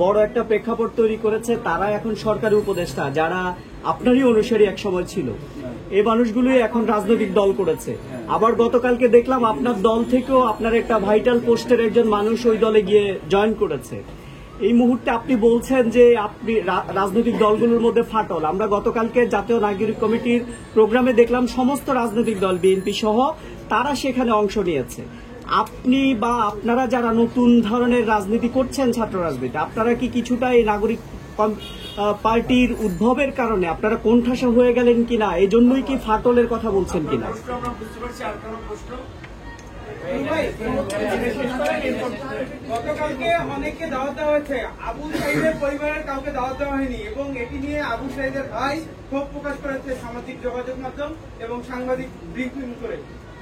বড় একটা প্রেক্ষাপট তৈরি করেছে। তারা এখন সরকারি উপদেষ্টা, যারা আপনারই অনুসারী এক সময় ছিল। এই মানুষগুলোই এখন রাজনৈতিক দল করেছে। আবার গতকালকে দেখলাম আপনার দল থেকেও আপনার একটা ভাইটাল পোস্টের একজন মানুষ ওই দলে গিয়ে জয়েন করেছে। এই মুহূর্তে আপনি বলছেন যে আপনি রাজনৈতিক দলগুলোর মধ্যে ফাটল। আমরা গতকালকে জাতীয় নাগরিক কমিটির প্রোগ্রামে দেখলাম সমস্ত রাজনৈতিক দল বিএনপি সহ তারা সেখানে অংশ নিয়েছে। আপনি বা আপনারা যারা নতুন ধরনের রাজনীতি করছেন, ছাত্র রাজনীতি, আপনারা কি কিছুটা এই নাগরিক পার্টির উদ্ভবের কারণে আপনারা কোণঠাসা হয়ে গেলেন কিনা, এই জন্যই কি ফাটলের কথা বলছেন কিনা? গতকালকে অনেককে দাওয়াত দেওয়া হয়েছে, আবু সাইদের পরিবারের কাউকে দাওয়াত দেওয়া হয়নি এবং এটি নিয়ে আবু সাইদের ভাই ক্ষোভ প্রকাশ করেছে সামাজিক যোগাযোগ মাধ্যম এবং সাংবাদিক ব্রিফিং করে।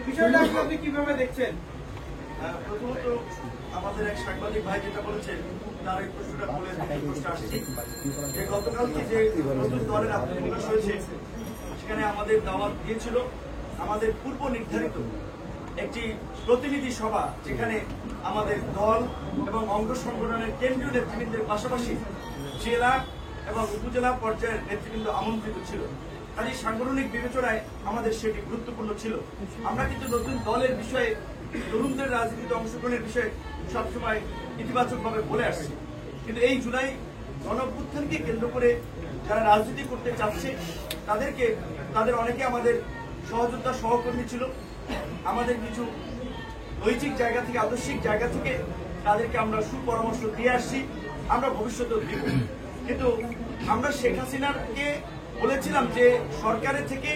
বিষয়টা আপনি কিভাবে দেখছেন? প্রথমত আমাদের এক সাংবাদিক ভাই যেটা বলেছেন তার এই প্রশ্নটা বলে আসছে যে গতকালকে যে নতুন দলের আত্মপ্রকাশ হয়েছে সেখানে আমাদের দাওয়াত দিয়েছিল আমাদের পূর্ব নির্ধারিত একটি প্রতিনিধি সভা, যেখানে আমাদের দল এবং অঙ্গ সংগঠনের কেন্দ্রীয় নেতৃবৃন্দের পাশাপাশি জেলা এবং উপজেলা পর্যায়ের নেতৃবৃন্দ আমন্ত্রিত ছিল। কাজে সাংগঠনিক বিবেচনায় আমাদের সেটি গুরুত্বপূর্ণ ছিল। আমরা কিন্তু নতুন দলের বিষয়ে, তরুণদের রাজনীতিতে অংশগ্রহণের বিষয়ে সবসময় ইতিবাচকভাবে বলে আসছি, কিন্তু এই জুলাই গণঅভ্যুত্থানকে কেন্দ্র করে যারা রাজনীতি করতে চাচ্ছে তাদের অনেকে আমাদের সহযোদ্ধা সহকর্মী ছিল। আমাদের কিছু নৈতিক জায়গা থেকে, আদর্শিক জায়গা থেকে তাদেরকে আমরা সুপরামর্শ দিয়ে আসছি, আমরা ভবিষ্যতেও দিব। কিন্তু আমরা শেখ হাসিনাকে বলেছিলাম যে সরকারের থেকে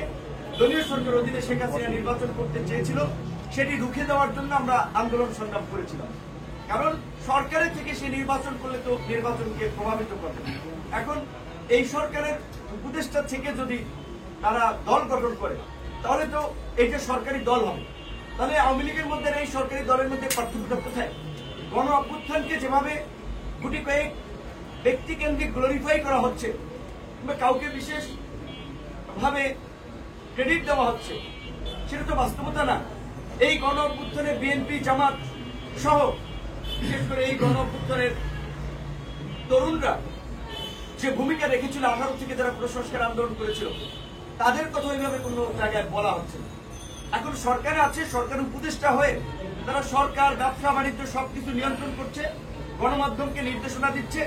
দলীয় সরকার অধীনে শেখ হাসিনা নির্বাচন করতে চেয়েছিল, সেটি রুখে দেওয়ার জন্য আমরা আন্দোলন সংগ্রাম করেছিলাম। কারণ সরকারের থেকে সে নির্বাচন করলে তো নির্বাচনকে প্রভাবিত করবে। এখন এই সরকারের উপদেষ্টা থেকে যদি তারা দল গঠন করে তাহলে তো এইটা সরকারি দল হবে। তাহলে আওয়ামী লীগের মধ্যে এই সরকারি দলের মধ্যে পার্থক্যটা কোথায়? গণ অভ্যুত্থানকে যেভাবে গুটি কয়েক ব্যক্তিকেন্দ্রিক গ্লোরিফাই করা হচ্ছে কিংবা কাউকে বিশেষ ভাবে ক্রেডিট দেওয়া হচ্ছে, সেটা তো বাস্তবতা না। এই গণ অভ্যুত্থানে বিএনপি, জামাত সহ বিশেষ করে এই গণ অভ্যুত্থানের তরুণরা যে ভূমিকা রেখেছিল, 18 থেকে যারা প্রসংস্কার আন্দোলন করেছিল, তাদের কথা ওইভাবে কোনো জায়গায় বলা হচ্ছে না। এখন সরকারে আছে, সরকার উপদেষ্টা হয়ে তারা সরকার, ব্যবসা বাণিজ্য সবকিছু নিয়ন্ত্রণ করছে, গণমাধ্যমকে নির্দেশনা দিচ্ছে,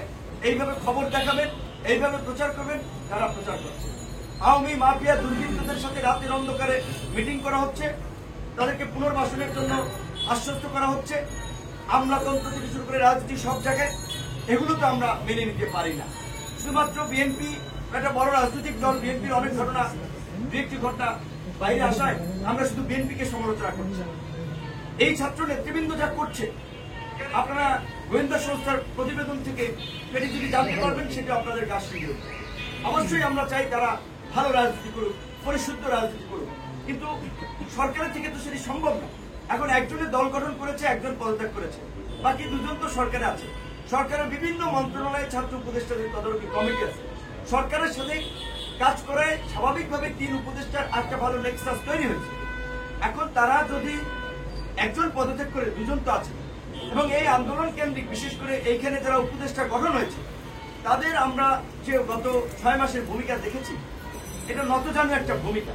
এইভাবে খবর দেখাবেন, এইভাবে প্রচার করবেন, তারা প্রচার করছে। আওয়ামী মাফিয়া দুর্বৃত্তদের সাথে রাতের অন্ধকারে মিটিং করা হচ্ছে, তাদেরকে পুনর্বাসনের জন্য আশ্বস্ত করা হচ্ছে। আমলাতন্ত্র থেকে শুরু করে রাজনীতি সব জায়গায়, এগুলো তো আমরা মেনে নিতে পারি না। শুধুমাত্র বিএনপি একটা বড় রাজনৈতিক দল, বিএনপির অনেক ঘটনা, দু একটি ঘটনা বাইরে আসায় আমরা শুধু বিএনপিকে সমালোচনা করছি। এই ছাত্র নেতৃবৃন্দ যা করছে, আপনারা গোয়েন্দা সংস্থার প্রতিবেদন থেকে সেটি যদি জানতে পারবেন, সেটা আপনাদের কাজ শিখবে। অবশ্যই আমরা চাই তারা ভালো রাজনীতি করুক, পরিশুদ্ধ রাজনীতি করুক, কিন্তু সরকারের থেকে তো সেটি সম্ভব না। এখন একজনের দল গঠন করেছে, একজন পদত্যাগ করেছে, বাকি দুজন তো সরকারে আছে। সরকারের বিভিন্ন মন্ত্রণালয়ে ছাত্র উপদেষ্টাদের তদারকি কমিটি আছে। সরকারের সাথে কাজ করে স্বাভাবিকভাবে 3 উপদেষ্টার একটা ভালো নেক্সাস তৈরি হয়েছে। এখন তারা যদি একজন পদত্যাগ করে, দুজন তো আছে, এবং এই আন্দোলন কেন্দ্রিক বিশেষ করে এইখানে যারা উপদেষ্টা গঠন হয়েছে তাদের আমরা যে গত 6 মাসের ভূমিকা দেখেছি, এটা নতজানু একটা ভূমিকা।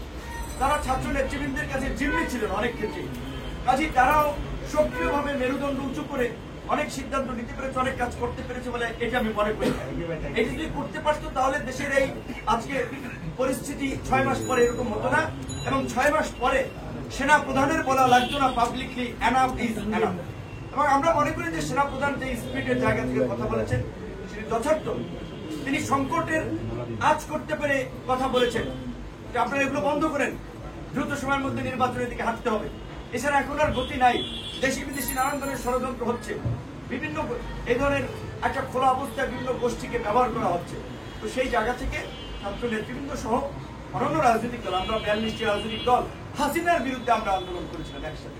তারা ছাত্র নেতৃবৃন্দের কাছে জিম্মি ছিলেন অনেক ক্ষেত্রে, কাজে তারাও সক্রিয়ভাবে মেরুদণ্ড উঁচু করে অনেক সিদ্ধান্ত নিতে পেরেছে, অনেক কাজ করতে পেরেছে বলে এটা আমি মনে করি। এটি যদি করতে পারতো তাহলে দেশের এই আজকে পরিস্থিতি 6 মাস পরে এরকম হতো না, এবং 6 মাস পরে সেনা প্রধানের বলা লাগতো না পাবলিকলি এনাফ ইজ এনাফ। এবং আমরা মনে করি যে সেনা প্রধান যে স্পিরিটের জায়গা থেকে কথা বলেছেন সেটি যথার্থ। তিনি সংকটের আজ করতে পেরে কথা বলেছেন যে আপনারা এগুলো বন্ধ করেন, দ্রুত সময়ের মধ্যে নির্বাচনের দিকে হাঁটতে হবে। এছাড়া এখন আর গতি নাই, দেশি বিদেশি নানান ধরনের ষড়যন্ত্র হচ্ছে, বিভিন্ন এই ধরনের একটা খোলা অবস্থায় বিভিন্ন গোষ্ঠীকে ব্যবহার করা হচ্ছে। তো সেই জায়গা থেকে ছাত্র নেতৃবৃন্দ সহ অন্যান্য রাজনৈতিক দল, আমরা 42টি রাজনৈতিক দল হাসিনার বিরুদ্ধে আমরা আন্দোলন করেছিলাম একসাথে।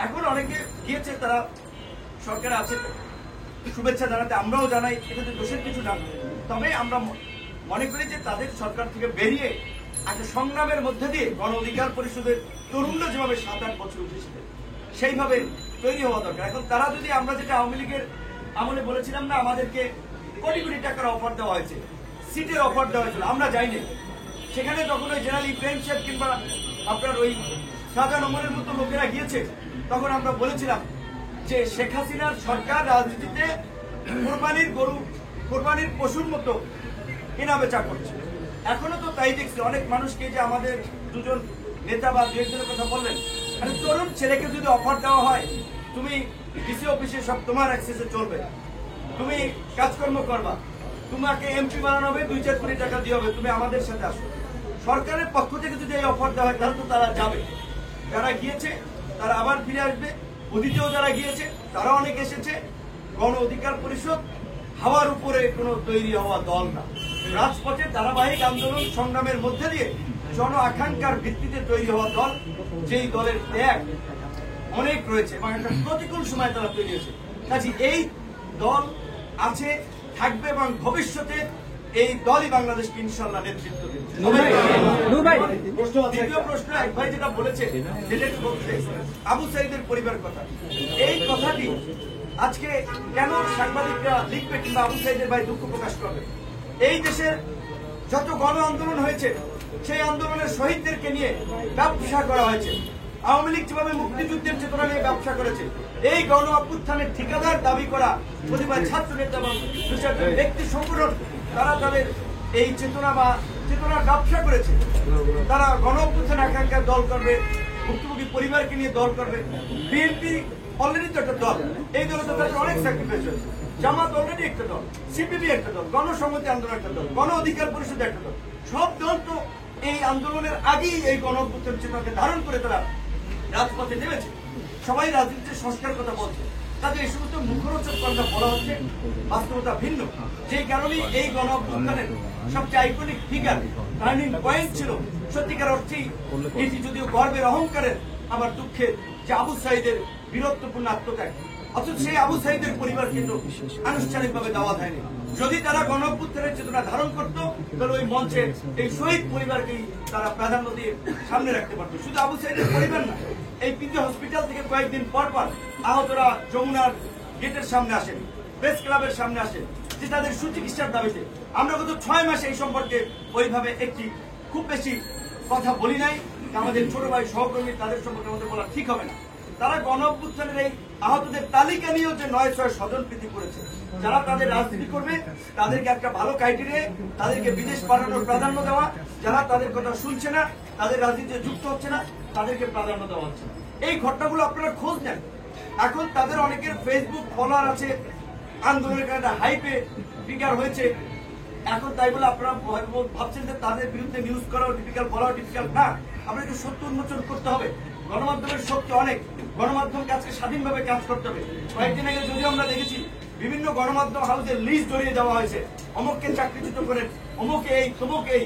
এখন অনেকে গিয়েছে, তারা সরকারে আছে, শুভেচ্ছা জানাতে আমরাও জানাই, এটাতে দোষের কিছু না। তবে আমরা মনে করি যে তাদের সরকার থেকে বেরিয়ে একটা সংগ্রামের মধ্যে দিয়ে গণ অধিকার পরিষদের তরুণরা যেভাবে 7-8 বছর উঠেছিলেন সেইভাবে তৈরি হওয়া দরকার। এখন তারা যদি, আমরা যেটা আওয়ামী লীগের আমলে বলেছিলাম না আমাদেরকে কোটি কোটি টাকার অফার দেওয়া হয়েছে, সিটের অফার দেওয়া হয়েছিল, আমরা যাইনি সেখানে। তখন ওই জেনারেল ইব্রাহিম সাহেব কিংবা আপনার ওই শাহজাহান ওমরের মতো লোকেরা গিয়েছে, তখন আমরা বলেছিলাম যে শেখ হাসিনার সরকার রাজনীতিতে কোরবানির গরু, কোরবানির পশুর মতো কেনা বেচা করছে। এখনো তো তাই দেখছি, অনেক মানুষকে যে আমাদের দুজন নেতা বা দু একজনের কথা বললেন, মানে তরুণ ছেলেকে যদি অফার দেওয়া হয় তুমি ডিসি অফিসে সব তোমার অ্যাক্সেসে চলবে, তুমি কাজকর্ম করবা, তোমাকে এমপি বানানো হবে, 2-4 কোটি টাকা দিয়ে হবে, তুমি আমাদের সাথে আসো, সরকারের পক্ষ থেকে যদি এই অফার দেওয়া হয় তাহলে তো তারা যাবে। যারা গিয়েছে তারা আবার ফিরে আসবে, অতীতেও যারা গিয়েছে তারা অনেক এসেছে। গণ অধিকার পরিষদ হাওয়ার উপরে কোনো তৈরি হওয়া দল না, রাজপথে ধারাবাহিক আন্দোলন সংগ্রামের মধ্যে দিয়ে জন আকাঙ্ক্ষার ভিত্তিতে তৈরি হওয়া দল, যেই দলের ত্যাগ অনেক রয়েছে এবং একটা প্রতিকূল সময় তারা তৈরি হয়েছে। কাজে এই দল আছে, থাকবে এবং ভবিষ্যতে এই দলই বাংলাদেশকে ইনশাল্লাহ নেতৃত্ব দেবে। দ্বিতীয় প্রশ্ন এক ভাই যেটা বলেছে, যেটা একটু বলতে চাইছি, আবু সাইদের পরিবার কথা, এই কথাটি আজকে কেন সাংবাদিকরা লিখবে কিংবা আবু সাইদের ভাই দুঃখ প্রকাশ করবে? এই দেশের যত গণ আন্দোলন হয়েছে সেই আন্দোলনের শহীদদেরকে নিয়ে ব্যবসা করা হয়েছে। আওয়ামী লীগ যেভাবে মুক্তিযুদ্ধের চেতনা নিয়ে ব্যবসা করেছে, এই গণ অভ্যুত্থানের ঠিকাদার দাবি করা প্রতিবাদ ছাত্র নেতা এবং ব্যক্তি সংগঠন, তারা তাদের এই চেতনা বা চেতনার ব্যবসা করেছে। তারা গণ অভ্যুত্থান আকাঙ্ক্ষার দল করবে, ভুক্তভোগী পরিবারকে নিয়ে দল করবে। বিএনপি অলরেডি তো একটা দল, এই দলে তো তাদের অনেক স্যাক্রিফাইস হয়েছে। জামাত অলরেডি একটা দল, সিপিবি একটা দল, গণসংহতি আন্দোলন একটা দল, গণ অধিকার পরিষদ একটা দল। সব দল তো এই আন্দোলনের আগেই এই গণ অভ্যুত্থান চেতনাকে ধারণ করে তারা রাজপথে নেমেছে। সবাই রাজনীতির সংস্কার কথা বলছে, তাদের এই সমস্ত মুখরোচক কথা বলা হচ্ছে, বাস্তবতা ভিন্ন। যেই কারণে এই গণ অভ্যুত্থানের সবচেয়ে আইকনিক ফিগার, টার্নিং পয়েন্ট ছিল সত্যিকার অর্থেই এটি যদিও গর্বের অহংকারের, আবার দুঃখের, যে আবু সাইদের বীরত্বপূর্ণ আত্মত্যাগ। অথচ সেই আবু সাইদের পরিবার কিন্তু আনুষ্ঠানিকভাবে দাওয়াত হয়নি। যদি তারা গণ অভ্যুত্থানের চেতনা ধারণ করতো তাহলে ওই মঞ্চে এই শহীদ পরিবারকেই তারা প্রাধান্য দিয়ে সামনে রাখতে পারতো। শুধু আবু সাইদের পরিবার না, এই পিজি হসপিটাল থেকে কয়েকদিন পর পর আহতরা যমুনার গেটের সামনে আসেন, প্রেস ক্লাবের সামনে আসেন, যে তাদের সুচিকিৎসার দাবিতে। আমরা গত 6 মাসে এই সম্পর্কে ওইভাবে একটি খুব বেশি কথা বলি নাই। আমাদের ছোট ভাই সহকর্মী, তাদের সম্পর্কে আমাদের বলা ঠিক হবে না। তারা গণ অভ্যুত্থানের এই আহতদের তালিকা নিয়েও যে 9-6 স্বজনপ্রীতি করেছে। যারা তাদের রাজনীতি করবে তাদেরকে একটা ভালো ক্রাইটেরিয়া, তাদেরকে বিদেশ পাঠানোর প্রাধান্য দেওয়া, যারা তাদের কথা শুনছে না, তাদের রাজনীতিতে যুক্ত হচ্ছে না, তাদেরকে প্রাধান্য দেওয়া হচ্ছে। এই ঘটনাগুলো আপনারা খোঁজ নেন। এখন তাদের অনেকের ফেসবুক ফলোয়ার আছে, আন্দোলনের কারণে হাইপে ফিগার হয়েছে। এখন তাই বলে আপনারা ভাবছেন যে তাদের বিরুদ্ধে নিউজ করাও ডিফিকাল্ট, বলাও ডিফিকাল্ট না। আপনাকে সত্য উন্মোচন করতে হবে। গণমাধ্যমের শক্তি অনেক, গণমাধ্যমকে আজকে স্বাধীনভাবে কাজ করতে হবে। কয়েকদিন আগে যদিও আমরা দেখেছি বিভিন্ন গণমাধ্যম হাউসে লিস্ট জড়িয়ে দেওয়া হয়েছে, অমুককে চাকরিচ্যুত করেন, অমুকে এই, তমুক এই।